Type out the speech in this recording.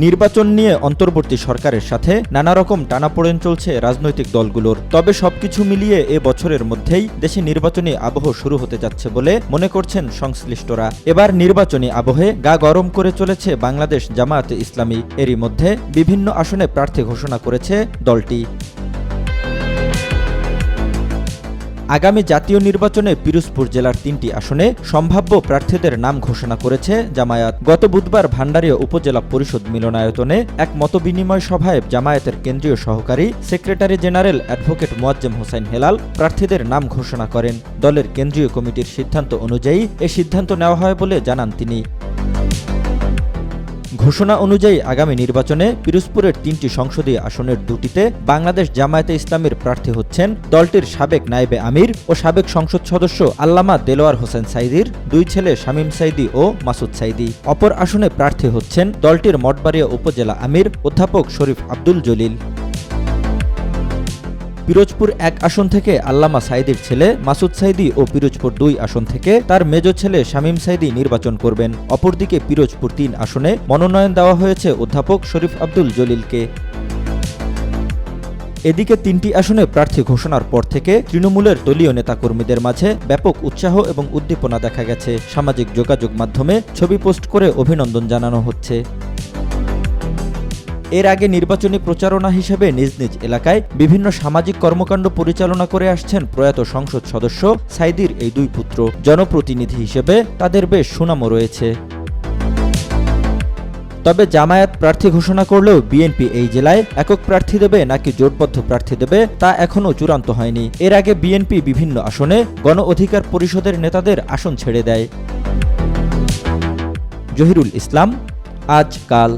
নির্বাচন নিয়ে অন্তর্বর্তী সরকারের সাথে নানা রকম টানাপোড়েন চলছে রাজনৈতিক দলগুলোর। তবে সবকিছু মিলিয়ে এ বছরের মধ্যেই দেশে নির্বাচনী আবহ শুরু হতে যাচ্ছে বলে মনে করছেন সংশ্লিষ্টরা। এবার নির্বাচনী আবহে গা গরম করে চলেছে বাংলাদেশ জামায়াতে ইসলামী। এরই মধ্যে বিভিন্ন আসনে প্রার্থী ঘোষণা করেছে দলটি। আগামী জাতীয় নির্বাচনে পিরোজপুর জেলার ৩টি আসনে সম্ভাব্য প্রার্থীদের নাম ঘোষণা করেছে জামায়াত। গত বুধবার ভান্ডারিয়া উপজেলা পরিষদ মিলনায়তনে এক মতবিনিময় সভায় জামায়াতের কেন্দ্রীয় সহকারী secretary general advocate Moazzem Hossain Helal প্রার্থীদের নাম ঘোষণা করেন। দলের কেন্দ্রীয় কমিটির সিদ্ধান্ত অনুযায়ী এ সিদ্ধান্ত নেওয়া হয় বলে জানান তিনি। ঘোষণা অনুযায়ী আগামী নির্বাচনে পিরোজপুরের ৩টি সংসদীয় আসনের ২টিতে বাংলাদেশ জামায়াতে ইসলামীর প্রার্থী হচ্ছেন দলটির সাবেক নায়েবে আমির ও সাবেক সংসদ সদস্য আল্লামা দেলোয়ার হোসেন সাইদির ২ ছেলে শামীম সাইদি ও মাসুদ সাইদি। অপর আসনে প্রার্থী হচ্ছেন দলটির মঠবাড়িয়া উপজেলা আমির অধ্যাপক শরীফ আব্দুল জলিল। পিরোজপুর ১ আসন থেকে আল্লামা সাইদির ছেলে মাসুদ সাইদি ও পিরোজপুর ২ আসন থেকে তার মেজ ছেলে শামীম সাইদি নির্বাচন করবেন। অপরদিকে পিরোজপুর ৩ আসনে মনোনয়ন দেওয়া হয়েছে অধ্যাপক শরীফ আব্দুল জলিলকে। এদিকে ৩টি আসনে প্রার্থী ঘোষণার পর থেকে তৃণমূলের দলীয় নেতাকর্মীদের মাঝে ব্যাপক উৎসাহ এবং উদ্দীপনা দেখা গেছে। সামাজিক যোগাযোগ মাধ্যমে ছবি পোস্ট করে অভিনন্দন জানানো হচ্ছে। এর আগে নির্বাচনী প্রচারণা হিসেবে নিজ নিজ এলাকায় বিভিন্ন সামাজিক কর্মকাণ্ড পরিচালনা করে আসছেন প্রয়াত সংসদ সদস্য সাইদির এই ২ পুত্র। জনপ্রতিনিধি হিসেবে তাদের বেশ সুনামও রয়েছে। তবে জামায়াত প্রার্থী ঘোষণা করলেও বিএনপি এই জেলায় একক প্রার্থী দেবে নাকি জোটবদ্ধ প্রার্থী দেবে তা এখনও চূড়ান্ত হয়নি। এর আগে বিএনপি বিভিন্ন আসনে গণ অধিকার পরিষদের নেতাদের আসন ছেড়ে দেয়। জহিরুল ইসলাম, আজ কাল।